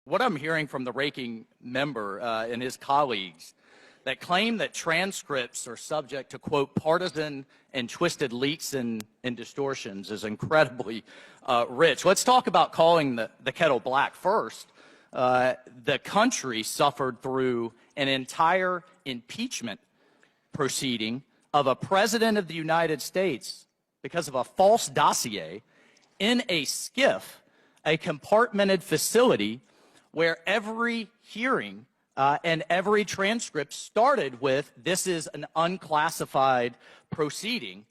what I'm hearing from the ranking member and his colleagues that claim that transcripts are subject to, quote, partisan and twisted leaks and distortions is incredibly rich. Let's talk about calling the kettle black first. The country suffered through an entire impeachment proceeding of a president of the United States because of a false dossier in a SCIF, a compartmented facility where every hearing and every transcript started with, this is an unclassified proceeding,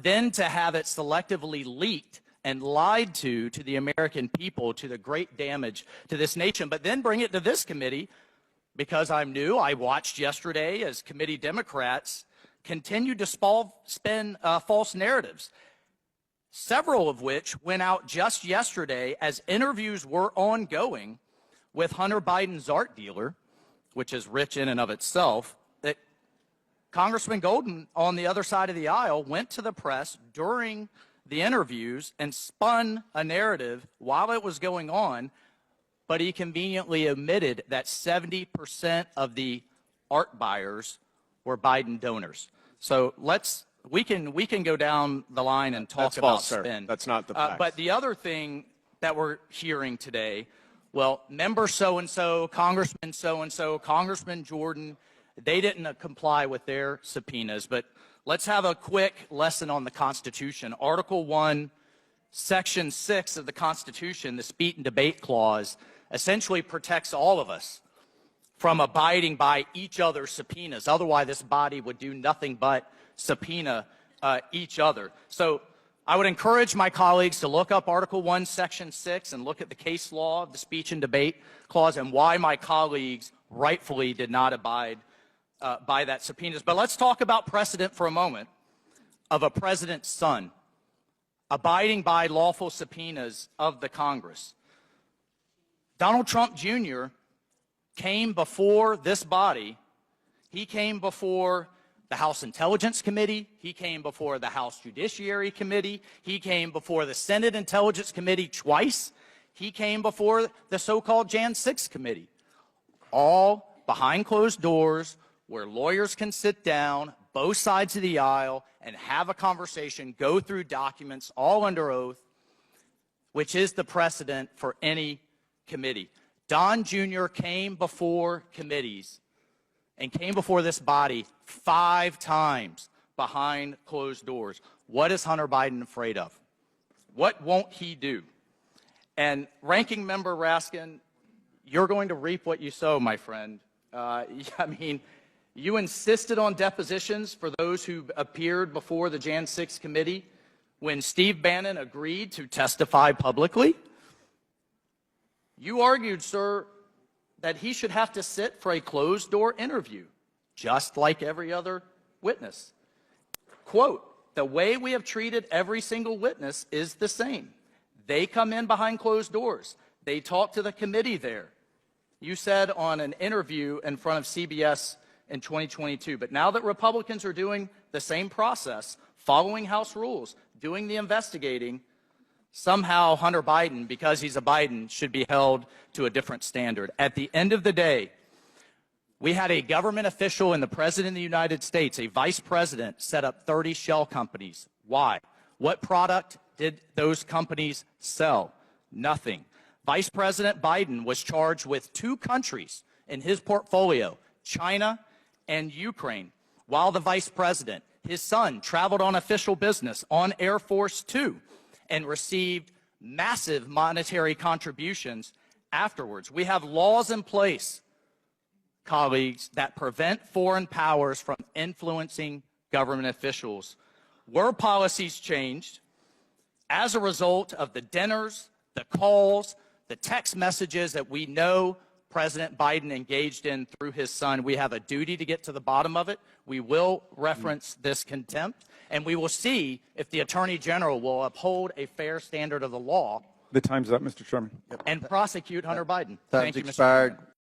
then to have it selectively leaked and lied to the American people, to the great damage to this nation, but then bring it to this committee because I'm new. I watched yesterday as committee Democrats continued to spin false narratives, several of which went out just yesterday as interviews were ongoing with Hunter Biden's art dealer, which is rich in and of itself, that Congressman Golden on the other side of the aisle went to the press during the interviews and spun a narrative while it was going on, but he conveniently omitted that 70% of the art buyers were Biden donors. So we can go down the line and talk about spin. That's not the facts. But the other thing that we're hearing today, well, member so-and-so, Congressman so-and-so, Congressman Jordan, they didn't comply with their subpoenas. But let's have a quick lesson on the Constitution. Article 1, Section 6 of the Constitution, the Speech and Debate Clause, essentially protects all of us from abiding by each other's subpoenas. Otherwise, this body would do nothing but subpoena each other. So I would encourage my colleagues to look up Article 1, Section 6 and look at the case law of the Speech and Debate Clause and why my colleagues rightfully did not abide by that subpoenas. But let's talk about precedent for a moment of a president's son abiding by lawful subpoenas of the Congress. Donald Trump Jr. came before this body. He came before the House Intelligence Committee. He came before the House Judiciary Committee. He came before the Senate Intelligence Committee twice. He came before the so-called Jan 6 Committee, all behind closed doors where lawyers can sit down, both sides of the aisle, and have a conversation, go through documents, all under oath, which is the precedent for any committee. Don Jr. came before committees and came before this body 5 times behind closed doors. What is Hunter Biden afraid of? What won't he do? And Ranking Member Raskin, you're going to reap what you sow, my friend. I mean, you insisted on depositions for those who appeared before the Jan 6 committee when Steve Bannon agreed to testify publicly. You argued, sir, that he should have to sit for a closed-door interview, just like every other witness. Quote, the way we have treated every single witness is the same. They come in behind closed doors. They talk to the committee there. You said on an interview in front of CBS in 2022, but now that Republicans are doing the same process, following House rules, doing the investigating, somehow Hunter Biden, because he's a Biden, should be held to a different standard. At the end of the day, we had a government official in the President of the United States, a vice president, set up 30 shell companies. Why? What product did those companies sell? Nothing. Vice President Biden was charged with 2 countries in his portfolio, China and Ukraine. While the vice president, his son, traveled on official business on Air Force Two and received massive monetary contributions afterwards. We have laws in place, colleagues, that prevent foreign powers from influencing government officials. Were policies changed as a result of the dinners, the calls, the text messages that we know President Biden engaged in through his son? We have a duty to get to the bottom of it. We will reference this contempt, and we will see if the Attorney General will uphold a fair standard of the law. The time's up, Mr. Chairman. And prosecute Hunter Biden. Time's Thank you, Mr. expired. Chairman.